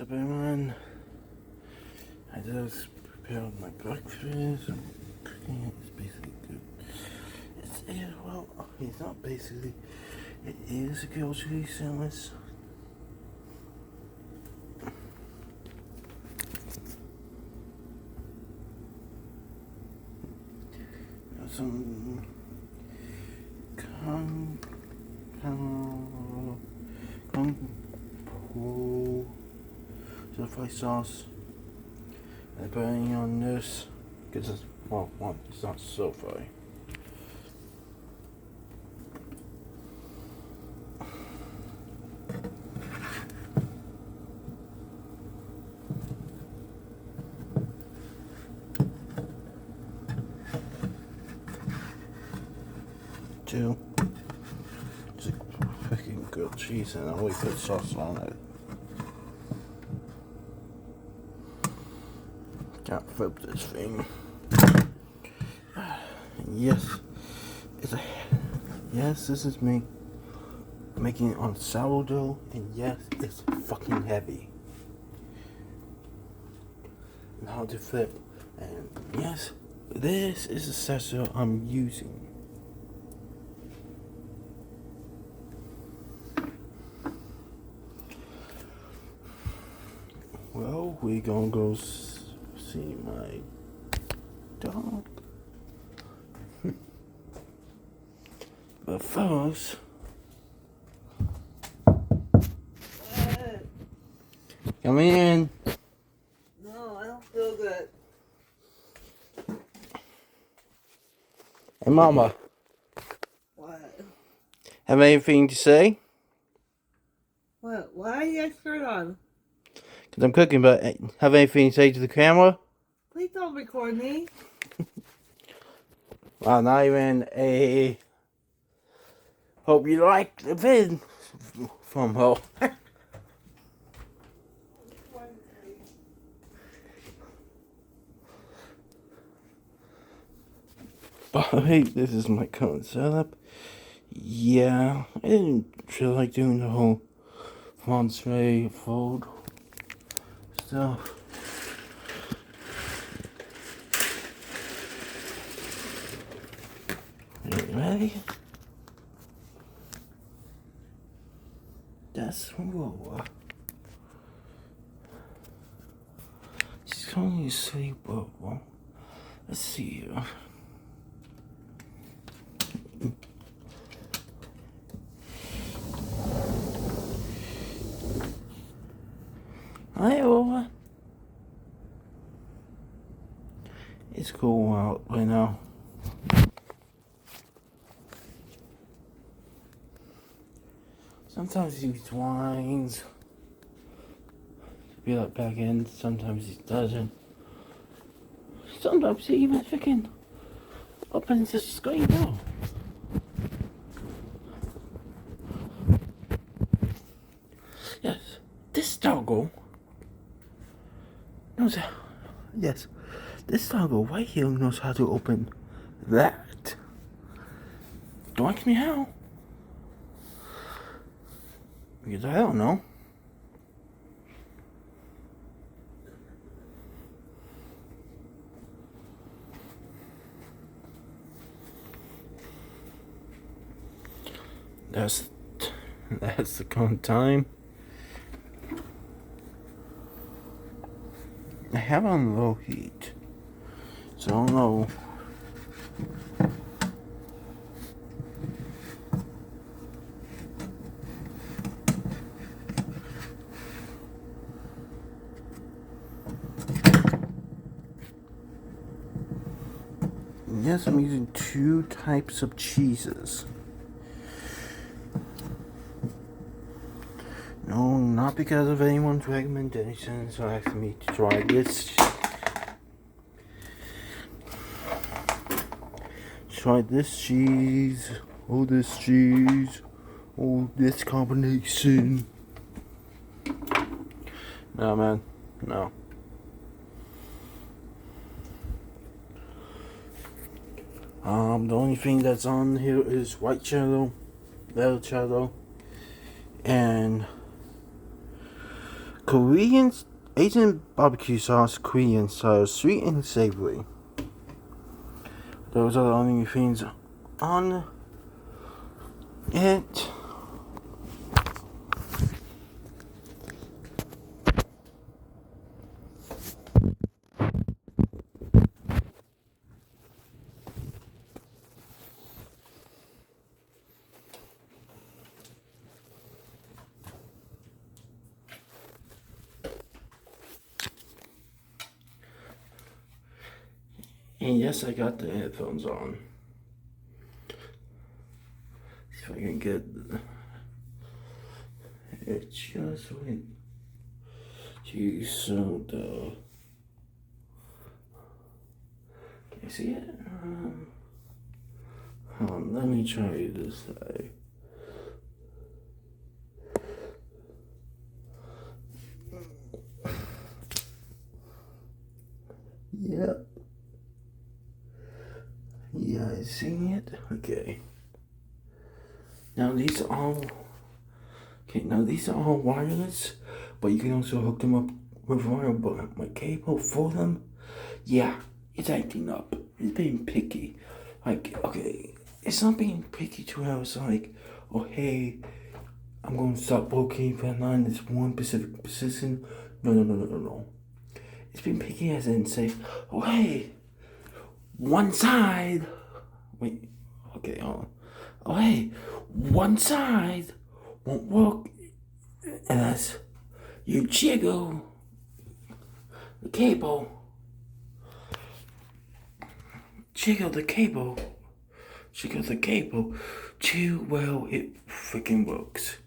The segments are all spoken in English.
What's up, everyone? I just prepared my breakfast. I'm cooking it. It's basically good. It's not basically. It is a grilled cheese sandwich. Some stir-fry sauce. And putting on this because it's it's not stir-fry. Two. It's a freaking grilled cheese, and I always put sauce on it. Can't flip this thing. Yes, yes, this is me making it on sourdough, and yes, it's fucking heavy. And how to flip, and yes, this is the sensor I'm using. Well, we gonna go see my dog. But first, come in. No, I don't feel good. Hey, Mama. What? Have anything to say? What? Why you got shirt on? Because I'm cooking, but have anything to say to the camera? Please don't record me. Well, not even a... Hope you liked the vid from her. But hey, this is my current setup. Yeah, I didn't feel like doing the whole Fontre fold stuff. You ready? That's whoa. She's going to sleep, but well, let's see here. Hi, Ola. It's cool out right now. Sometimes he whines. Be like back in. Sometimes he doesn't. Sometimes he even freaking opens his screen door. Yes, this doggo knows how. Yes, this doggo right here knows how to open that. Don't ask me how. Because I don't know. That's the current time. I have on low heat, so I don't know. Yes, I'm using two types of cheeses. No, not because of anyone's recommendations or asking me to try this. Try this cheese, or this cheese, or this combination. No, man, no. The only thing that's on here is white cheddar, and Korean Asian barbecue sauce, Korean style, sweet and savory. Those are the only things on it. And yes, I got the headphones on. See if I can get it just went to soda. Can you see it? Hold on, let me try this side. Yep. Yeah, I see it. Okay. Now these are all wireless, but you can also hook them up with wire. But my cable for them, yeah, it's acting up. It's being picky. Like, okay, it's not being picky to where it's like, oh hey, I'm going to stop locating for line this one specific position. No. It's being picky as in say, oh hey, one side. Wait, okay, hold on. Oh hey, one side won't work unless you jiggle the cable. Jiggle the cable to well it freaking works.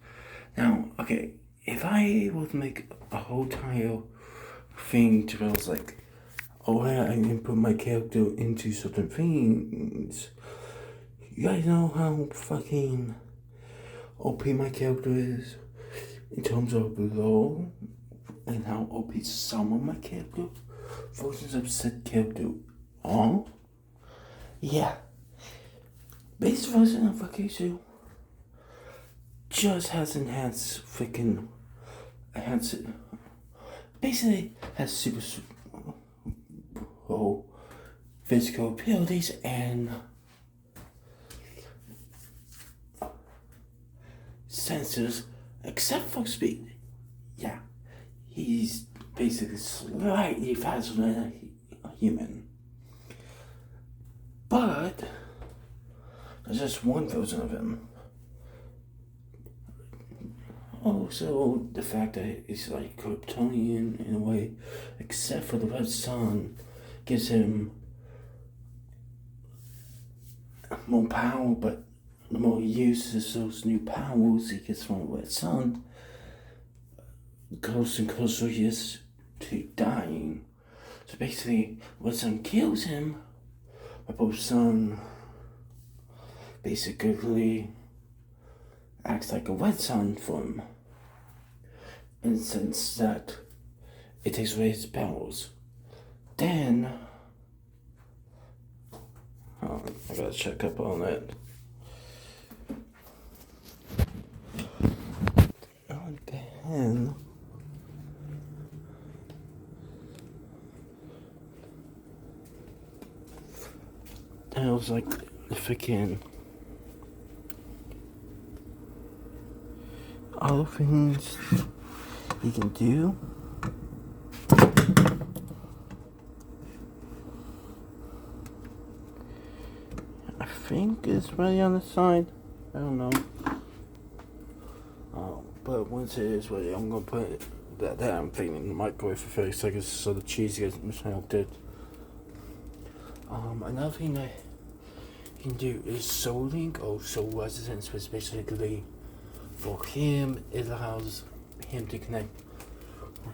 Now, okay, if I were to make a whole entire thing to where I was like, oh yeah, I can put my character into certain things. You guys know how fucking OP my character is in terms of below, and how OP some of my character versions of said character are. Yeah. Base version of Vacation just has enhanced freaking basically has super physical abilities and sensors except for speed. Yeah. He's basically slightly faster than a human. But there's just one version of him. Also, the fact that he's like Kryptonian in a way, except for the red sun, gives him more power, but the more he uses those new powers he gets from the red sun, closer and closer he is to dying. So basically, red sun kills him, but both sun basically acts like a red sun for him, in the sense that it takes away his powers. Then, I gotta check up on that. Then, that was like the freaking other things you can do. I think it's ready on the side. I don't know. But once it is ready, I'm gonna put that damn thing in the microwave for 30 seconds so the cheese gets melted. Another thing that you can do is Soul Link or Soul Resistance, which basically for him it allows him to connect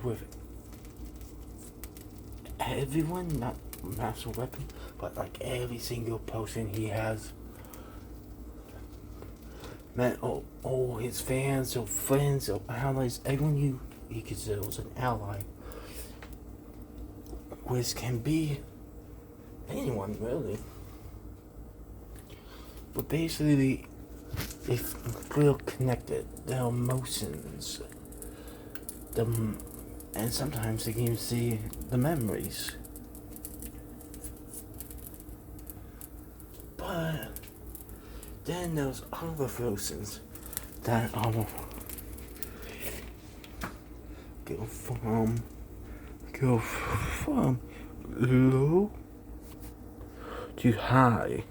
with everyone, not master weapon, but like every single person he has met, all his fans or friends or allies, everyone he considers an ally, which can be anyone really. But basically, they feel connected. Their emotions, the And sometimes they can even see the memories. But then there's other Frozens that go from low to high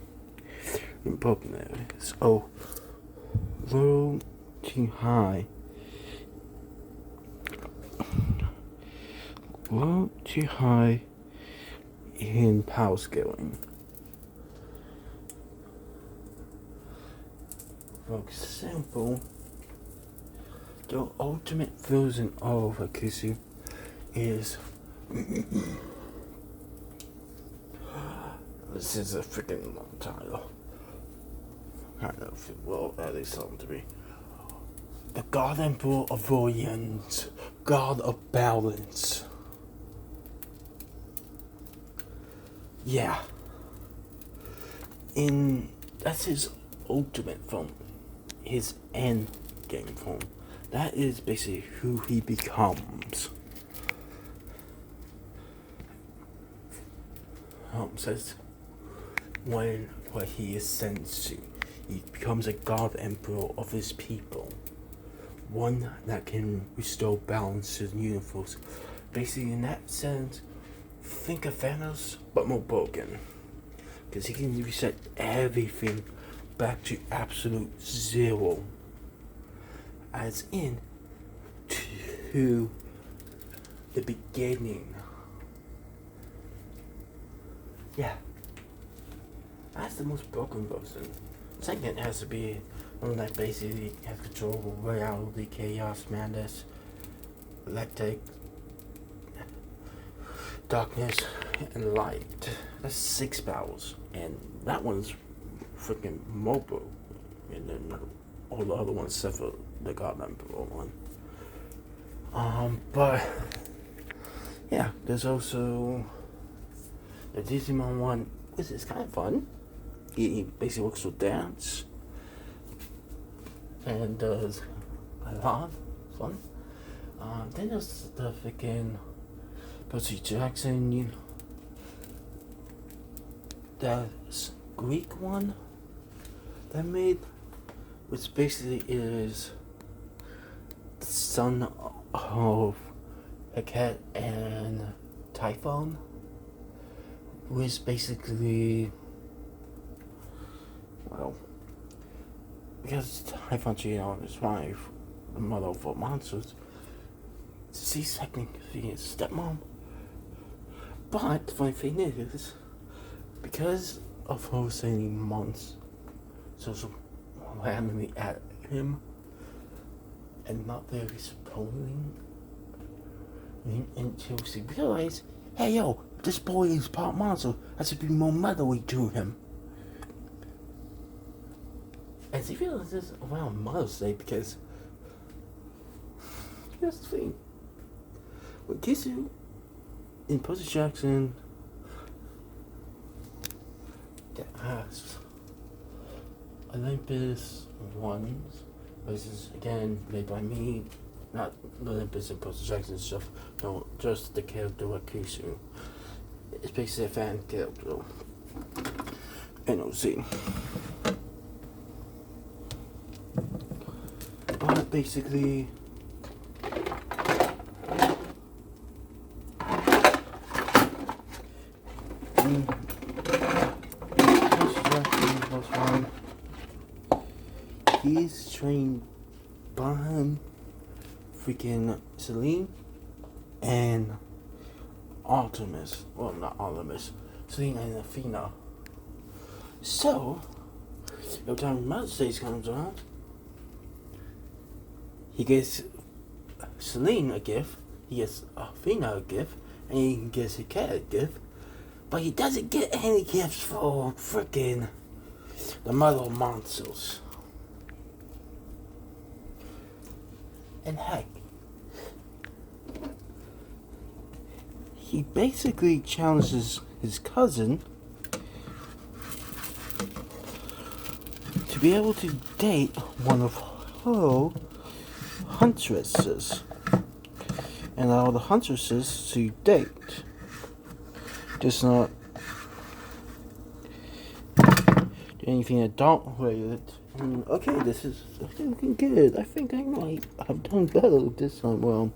in broken areas. Oh, low to high. Low to high in power scaling. For example, the ultimate version of Akisu is this is a freaking long title. Kind of, well, at least something to be. The God Emperor of Orions, God of Balance. Yeah. That's his ultimate form. His end game form. That is basically who he becomes. Says when what he ascends to, he becomes a God Emperor of his people. One that can restore balance to the universe. Basically, in that sense, think of Thanos, but more broken. Because he can reset everything back to absolute zero. As in, to the beginning. Yeah. That's the most broken version. Second has to be one that basically has control over reality, chaos, madness, electric, darkness, and light. That's 6 powers. And that one's freaking mobile. And then all the other ones except for the God Emperor one. But yeah, there's also the Digimon one, which is kind of fun. He basically works with dance and does a lot of fun. Then there's the freaking Percy Jackson, that Greek one that made, which basically is the son of Hecate and Typhon, who is basically, well, because Typhon cheated on his wife, the mother of all monsters, she's technically his stepmom. But the funny thing is, because of her sending monsters so randomly at him and not very supporting, until she realized, hey yo, this boy is part monster, I should be more motherly to him. And she realized this around Mother's Day because here's the thing. When Kisu in Percy Jackson that has Olympus ones, this is again made by me, not Olympus and Percy Jackson stuff, no, just the character of Kisu. It's basically a fan character. NOC. But basically, he's trained by freaking Selene and Artemis. Well, not Artemis. Selene and Athena. So, every time Mother's Day comes around, he gets Selene a gift, he gets Athena a gift, and he gets Hecate a gift, but he doesn't get any gifts for frickin' the mother of monsters. And heck, he basically challenges his cousin to be able to date one of her huntresses. and allow the huntresses to date. Just not do anything adult related. Okay, this is looking good. I think I might have done better this time. Well,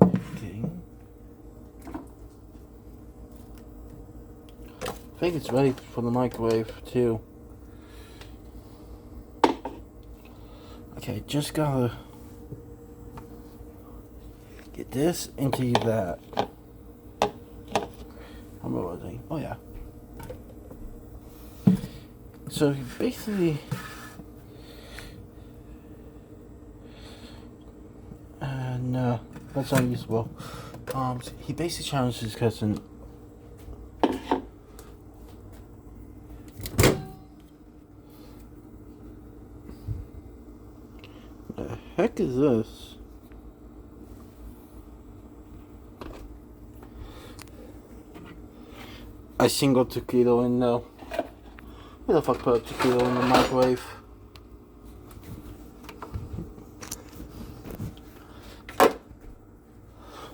okay. I think it's ready for the microwave too. Okay, just gotta get this into that. I'm ready. Oh yeah. So basically, no, that's not useful. He basically challenged his cousin. The heck is this? I single taquito in now. Who the fuck put a taquito in the microwave?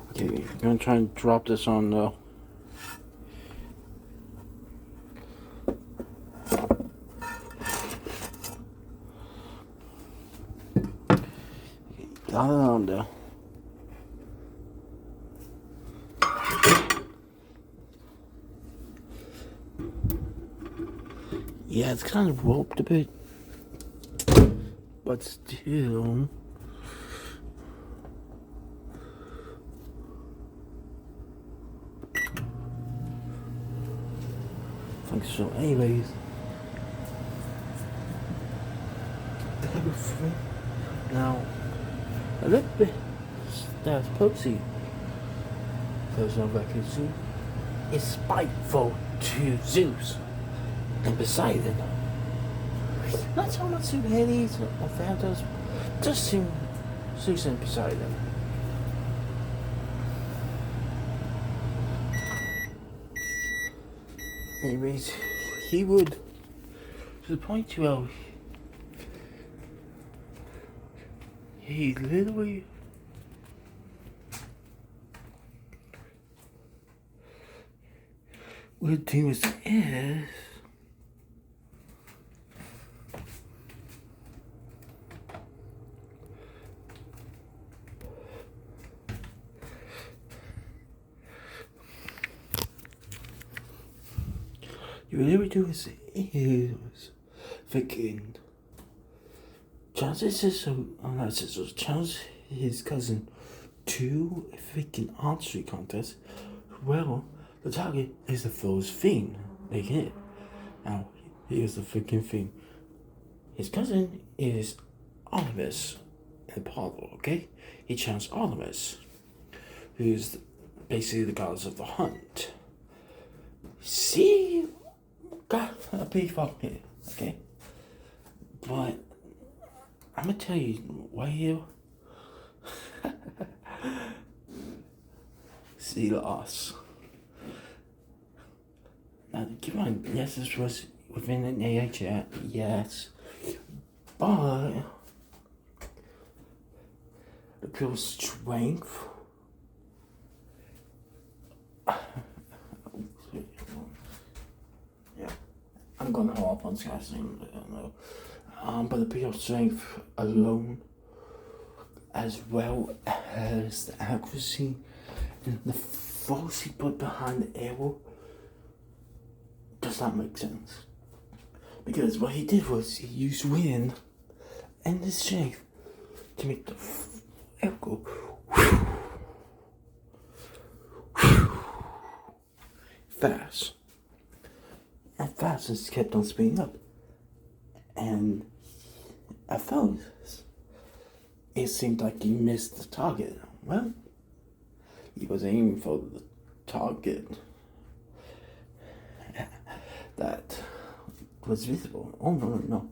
Okay, I'm gonna try and drop this on though. Okay, got it on there. Yeah, it's kind of roped a bit, but still. I think so. Anyways, now a little bit that's Poxy. Those on vacancy is spiteful to Zeus and Poseidon. Not so much to Hades or Phantos, just to Zeus and Poseidon. Anyways, he would, to the point where he literally would do his is you really do is thinking Charles' sister, Charles his cousin to a freaking archery contest. Well, the target is the foe's fiend, making it. Now, here's the freaking thing. His cousin is Artemis and Apollo, okay? He challenged Artemis, who's basically the goddess of the hunt. See, got a beef up here, okay? But I'm gonna tell you why you see loss. Now, keep on. Yes, this was within an AI chat. Yes, but the pure strength. Yeah, I'm gonna hold up on Skyscreen, but I don't know. But the pure strength alone, as well as the accuracy and the force he put behind the arrow, does not make sense. Because what he did was he used wind and the strength to make the arrow go fast. And fast just kept on speeding up. And at first, it seemed like he missed the target. Well, he was aiming for the target that was visible. Oh, no.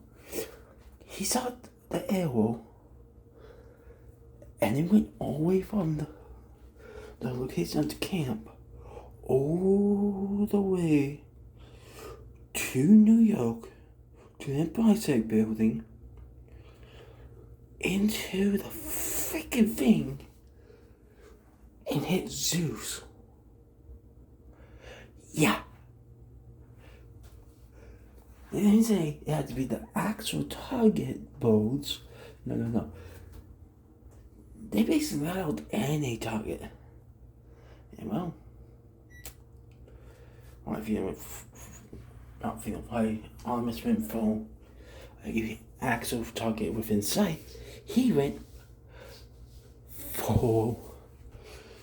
He saw the arrow, and it went all the way from the location of the camp all the way to New York, to the Empire State Building into the freaking thing and hit Zeus. Yeah. They didn't say it had to be the actual target boats. No. They basically allowed any target. And well, if you not feeling like Artemis went for an actual target within sight, he went for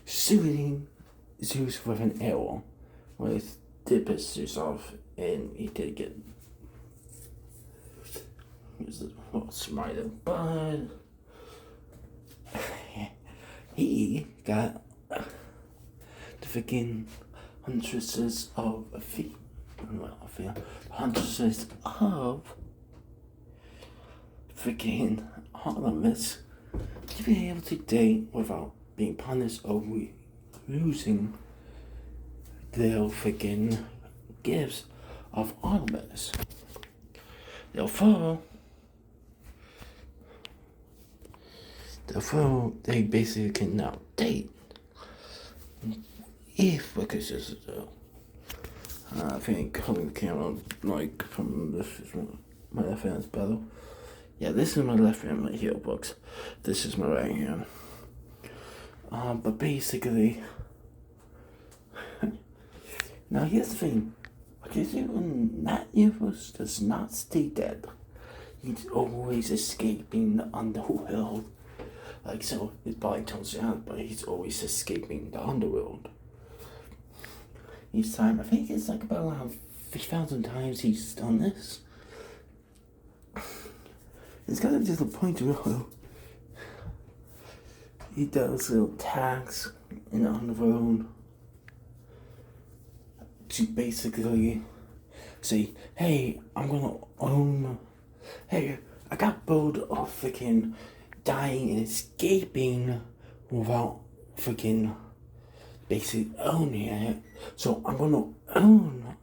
shooting Zeus with an arrow. With the piss Zeus off, and he did get smarter, but he got the freaking huntresses of huntresses of freaking Artemis to be able to date without being punished or losing their freaking gifts of Artemis. Therefore, they basically can now date. If, because this is I think holding the camera like from this is my left hand's better. Yeah, this is my left hand, my heel books. This is my right hand. But basically, now here's the thing. Okay, so when that universe does not stay dead, he's always escaping the underworld. Like, so his body turns out, but he's always escaping the underworld. Each time, I think it's like about around 3,000 times he's done this. It's kind of just a point where he does little tags in the underworld to basically say, hey, I'm gonna own, hey, I got bored of freaking dying and escaping without freaking basically owning it, so I'm gonna own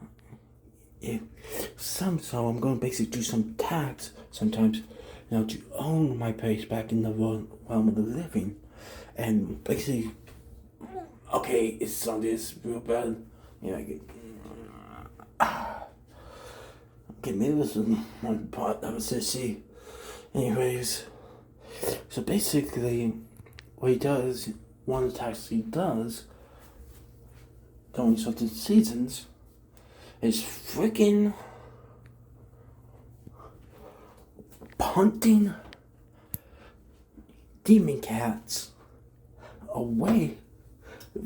it so I'm gonna basically do some tags sometimes, to own my place back in the realm of the living, and basically, okay, it sounded real bad, okay, maybe this is one part that was sissy. Anyways, so basically, what he does, one of the tasks he does during certain seasons is freaking punting demon cats away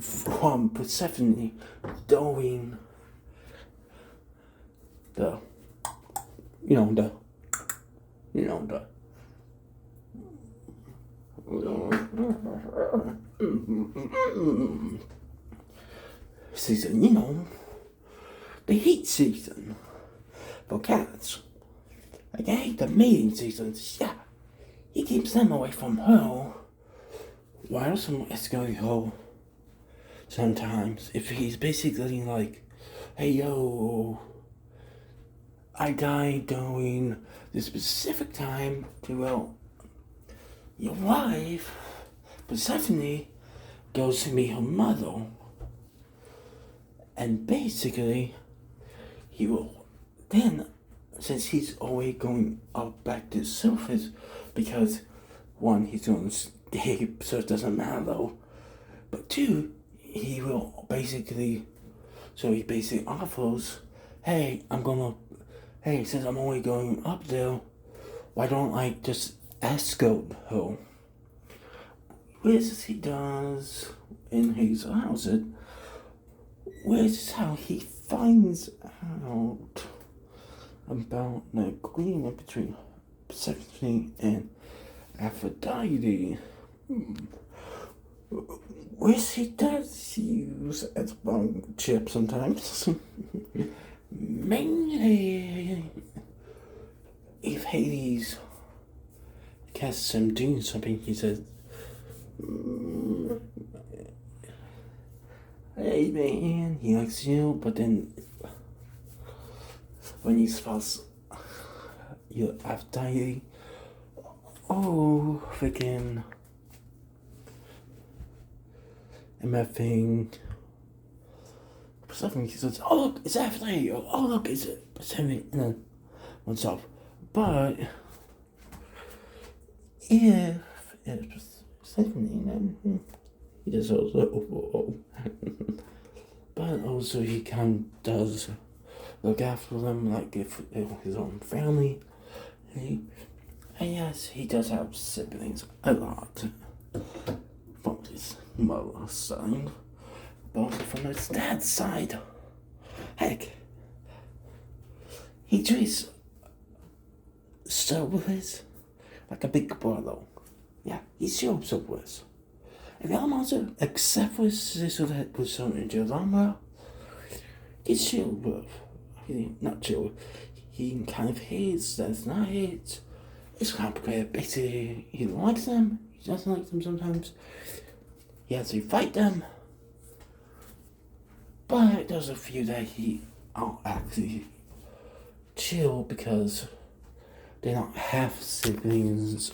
from Persephone during the season, the heat season for cats. Like, I hate the mating seasons, yeah. He keeps them away from her. While some Escalio sometimes, if he's basically like, hey yo, I died during this specific time to your wife, Persephone, goes to meet her mother. And basically, he will then, since he's always going up back to the surface, because one, he's going to escape, so it doesn't matter. But two, he basically offers, hey, since I'm only going up there, why don't I just escort her? Which he does in his house. Which is how he finds out about the agreement between Persephone and Aphrodite. Which he does use as a chip sometimes. Mainly if Hades catches him doing something, he says, hey man, he likes you, but then when he spots your Aphrodite. Oh, freaking MFing. Something he says, oh look, it's Aphrodite. Oh look, it's Persephone. And then runs off. But if it's Persephone, then he does also. But also he kind of does look after them like if it was his own family. And yes, he does have siblings a lot from his mother's side, but also from his dad's side. Heck, he treats Cerberus like a big brother. Yeah, he's your Cerberus. If y'all monster, except for his sister that was shown in Jalama, he's chill with. Not chill. He kind of hates, that's not hate. It's complicated. Basically, he likes them, he doesn't like them sometimes. He has to fight them. But there's a few that he actually chill because they're not half siblings.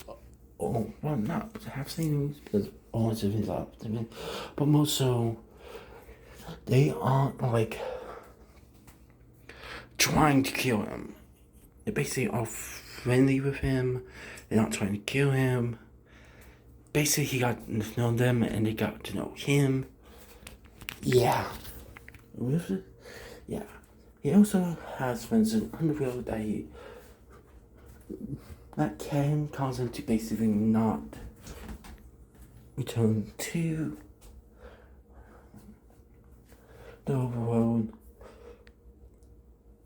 Oh, well, not half siblings because all siblings are siblings. But most so, they aren't like trying to kill him. They basically are friendly with him. They're not trying to kill him. Basically, he got to know them and they got to know him. Yeah. Yeah. He also has friends in Underworld that can cause him to basically not return to the overworld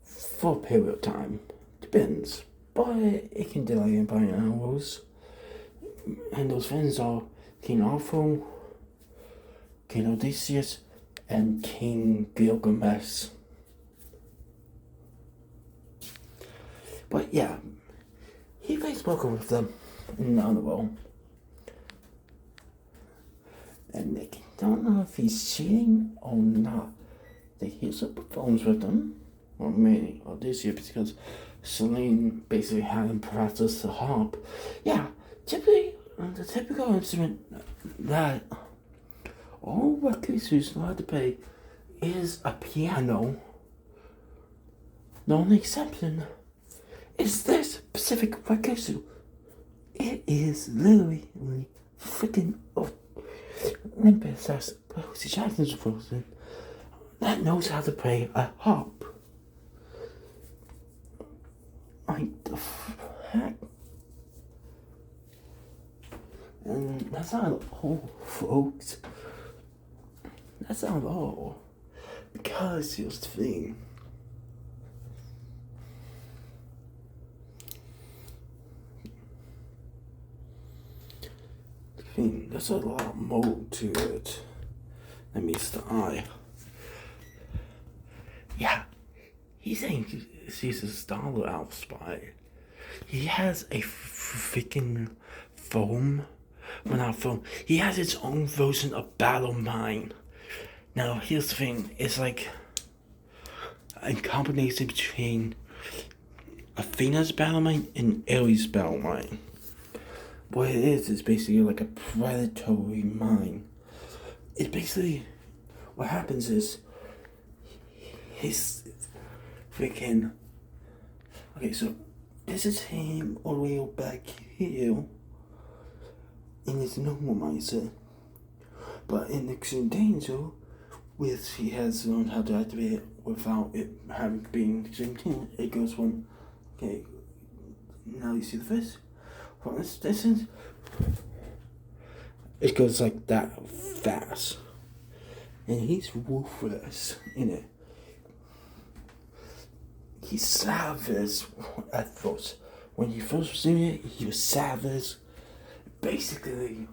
for a period of time. Depends. But it can delay him by hours. And those friends are King Arthur, King Odysseus, and King Gilgamesh. But yeah, he plays poker with them in the underworld. And they don't know if he's cheating or not. He also performs with them, or mainly Odysseus, because Selene basically had him practice the harp. Yeah, typically, the typical instrument that all recluses know how to play is a piano. The only exception is this specific recluse. It is literally freaking Olympus, as Percy Jackson's frozen, that knows how to play a harp. Like the heck? And that's not all, folks. That's not all. Because here's the thing. There's a lot more to it than meets the eye. Yeah, he's saying he's a Star Elf spy. He has a freaking foam. Well, not foam. He has his own version of Battle Mine. Now, here's the thing. It's like a combination between Athena's Battle Mine and Ares' Battle Mine. What it is basically like a predatory mine. It basically, what happens is, his freaking, okay, so this is him all the way back here in his normal mindset. But in Extreme Danger, which he has learned how to activate it without it having been Extreme Danger, it goes from, okay, now you see the fist? From this distance, it goes like that fast. And he's ruthless in it. He's savage at first. When he first was doing it, he was savage. Basically,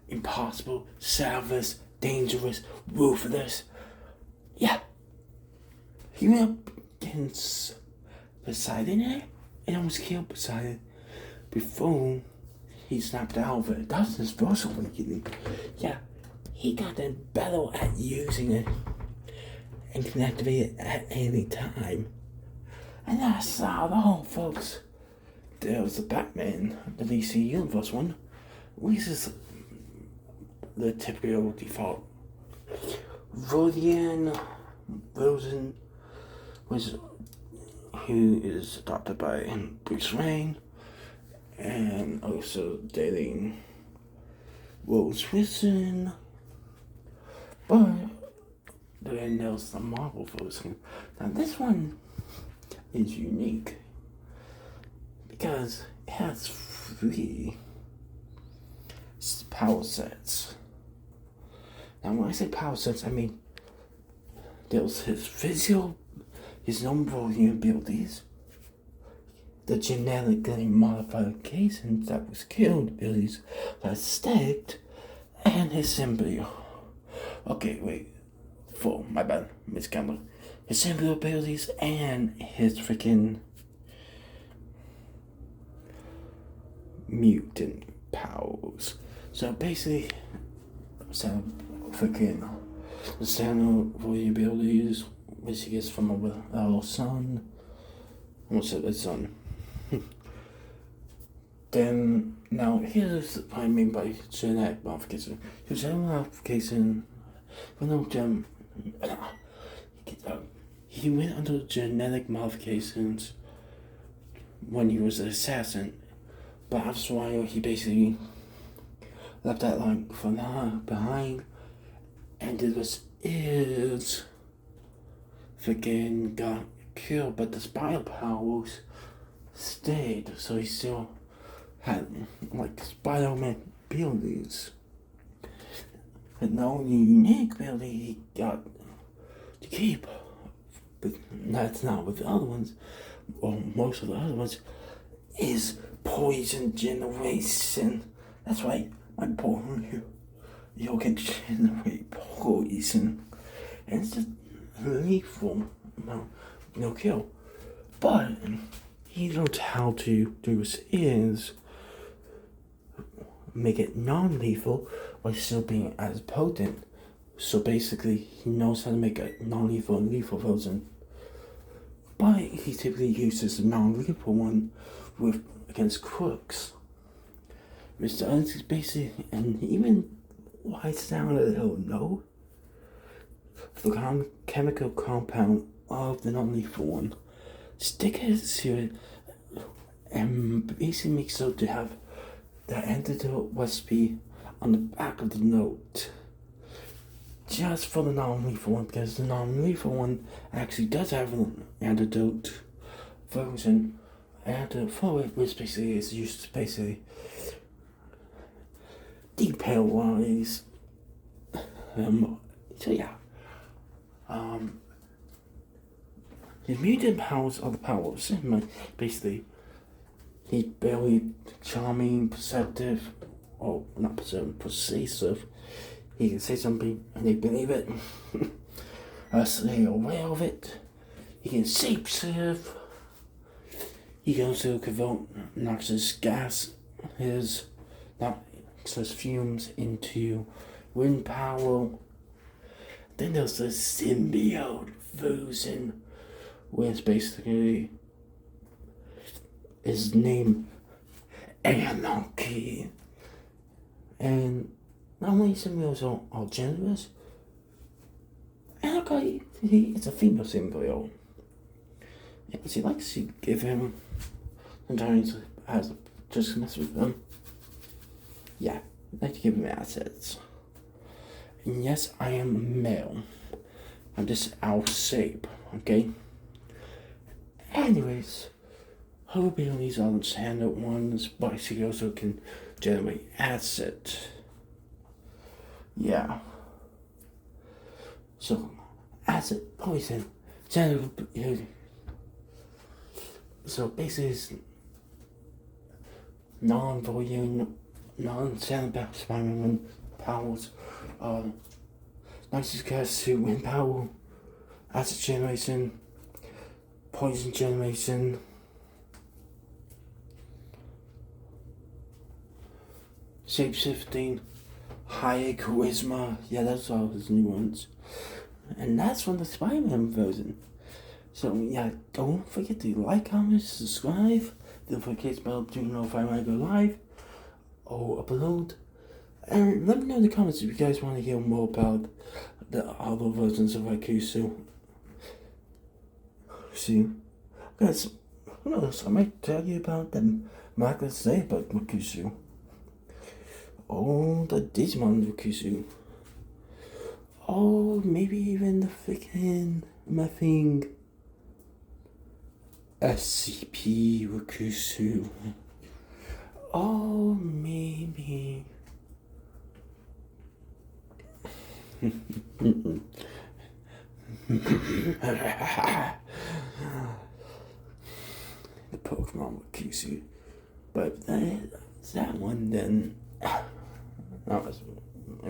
impossible, savage, dangerous, ruthless. Yeah. He went up against Poseidon there and almost killed Poseidon before he snapped out of it. That's his first awakening. Yeah, he got that better at using it and can activate it at any time. And that's not all, folks. there's the Batman, the DC Universe one, which is the typical default. Rodian Rosen who is adopted by Bruce Wayne, and also dating Rose Wilson. But then there's the Marvel version. Now this one is unique because it has 3 power sets. Now when I say power sets, I mean there's his non-volume abilities, the genetically modified cases that was killed abilities that stacked, and his symbiote. Okay, wait. My bad, Miss Campbell. His symbiote abilities and his freaking mutant powers. So basically, the standard volume abilities, which he gets from our son. What's it? His son. Then, now, here's what I mean by genetic modification. Genetic modification, he went under genetic modifications when he was an assassin, but after a while, he basically left that line behind, and this is freaking got killed, but the spider powers stayed, so he still had like Spider-Man abilities. And the only unique ability he got to keep, but that's not with the other ones, or most of the other ones, is poison generation. That's right, my boy, you can generate poison, and it's just lethal, no kill. But he knows how to do is make it non-lethal while still being as potent. So basically, he knows how to make a non-lethal and lethal version. But he typically uses the non-lethal one against crooks. Mr. Owens is basically, and even whites down a little low, the chemical compound of the non-lethal one, stick it to it, and basically makes so to have the antidote recipe on the back of the note, just for the non-lethal one, because the non-lethal one actually does have an antidote version, antidote for it, which basically is used to basically deparalyze. So yeah, his mutant powers are the powers. Basically, he's barely charming, perceptive, or not persuasive. He can say something and they believe it. So they're aware of it. He can shape-shift. He can also convert noxious gas, his noxious fumes, into wind power. Then there's the symbiote version, which basically is named Anarchy. And not only symbiotes are generous, Anarchy, it's a female symbiote. And she likes to give him, sometimes as just mess with them. Yeah, I like to give him assets. And yes, I am male. I'm just our shape, okay? Anyways, her abilities are the standard ones, but she also can generate acid. Yeah. So, acid, poison, general ability. So basically, it's non-volume, non-standard Spider-Man powers. Noxious gas to wind power, acid generation, poison generation, shape-shifting, high charisma. Yeah, that's all his new ones. And that's from the Spider-Man version. So yeah, don't forget to like, comment, subscribe, don't forget about to know if I want to go live or upload. And let me know in the comments if you guys want to hear more about the other versions of Rakusu. See, guys, who knows? I might tell you about them. I'm not gonna say about Rakusu. Oh, the Digimon Rakusu. Oh, maybe even the freaking nothing. SCP Rakusu. Oh, maybe. The Pokemon Rakusu. But that one then. That was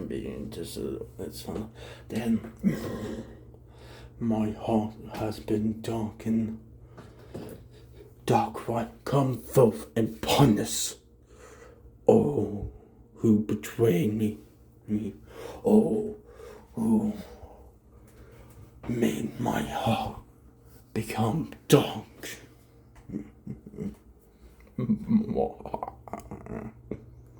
being just it's fun. Then my heart has been darkened. Dark one, come forth and punish all who betrayed me. All who made my heart become dark.